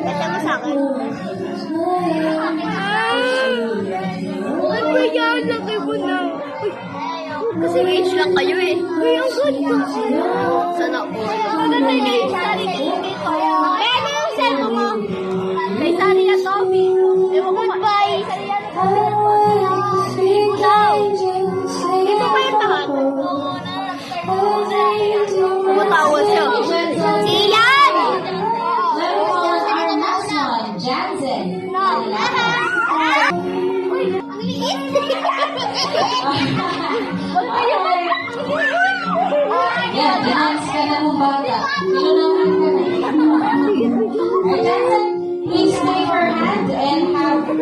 Kasama sa akin. Ano ba yan? Laki mo na. Kasi age lang kayo eh. Ay, ang ganda. Sana po. Maganda yung age natin dito. Eh, ano yung cellphone mo? Kay Sari na Tommy. Goodbye. Sari na Tommy. Dito ba yung tahan? Tumatawa siya. Si Ian! Jansen. No. Uy, ang liit. Yan, dance ka na mong bata. Inunahan ka na. Alright, Jansen, please take her hand and have a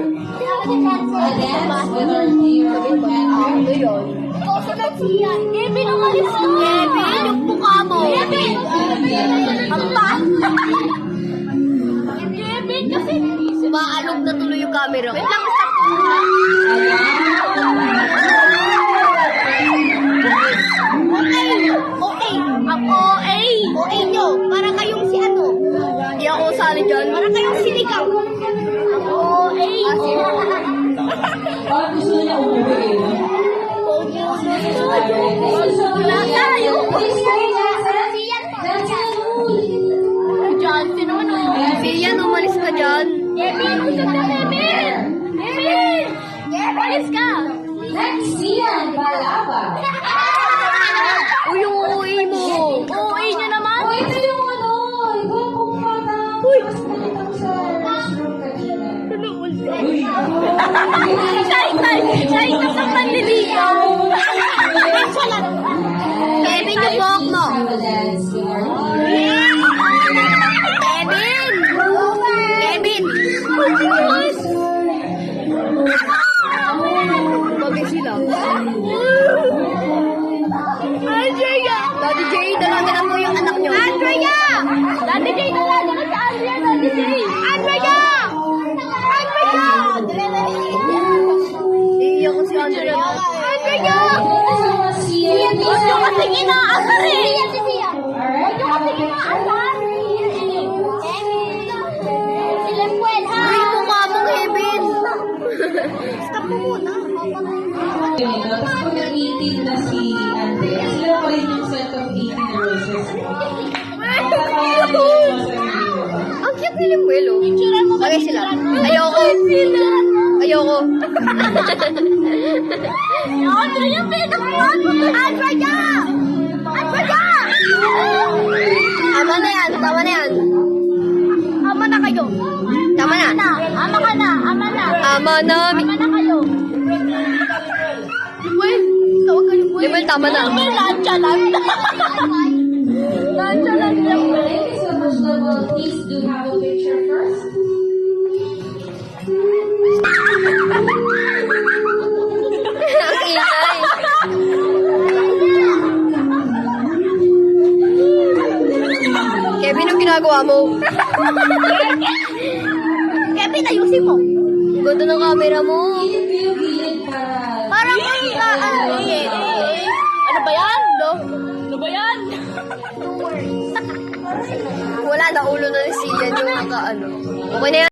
dance with our dear friend. Ano yun? Sunod siya. Kevin, umalis ka. Kevin, yung mukha mo. Kevin! Ang pangit. Kevin, kasi umaalog na tuloy yung camera. Wait lang, stop. Okay. Ang OA. OA nyo. Para kayong si ano. Hindi ako sali dyan. Para kayong siligaw. Ang OA. Oh, gusto niya umuwi. Wala tayo. Please stay, Jansen. Jansen, Jansen, ano? Sian, umalis ka dyan. Kevin, usap na Kevin! Kevin! Umalis ka! next, Sian Balaba. Uy, yung OA mo. OA niya naman. Oh, ito yung ano, ikaw kung bata. Uy. Mas nakita ko sa restroom kanina. Uy. Shy ka sa panliligaw. Kevin, yung buhok mo. Dance with our Kevin! Kevin! Bagay sila. Andrea! Daddy Jay, dalaga mo yung anak nyo. Andrea! Daddy Jay, dalaga na sa Andrea, Daddy Jay! Andrea! Andrea! Iiyak ko si Andrea. Andrea! Huwag nyo kasi inaasar eh! Huwag nyo kasi inaasar! Uy, mukha mong Kevin! Stop mo muna. Tapos pag nag-18 na si Andrea, sila pa rin yung set of 18 roses. Ang cute nila mo, Elo. Bagay sila. Ayoko. Ayoko. Andrea, pinagpuan mo. Andrea! Andrea! Tama na yan. Tama na yan. Ama na kayo. Tama na. Ama ka na. Ama na. Ama na. Ama na kayo. Well, tawag kayo. Well, tama na. Well, lansya lang. Lansya lang. Thank you so much, Love. Please do have a picture first. Ang ingay. Kevin, ang ginagawa mo? Kevin, ayusin mo. Ganda ng camera mo. Parang ano ba yan? Ano ba yan? Wala na, ulo na si Sian yung naka ano. Okay na yan.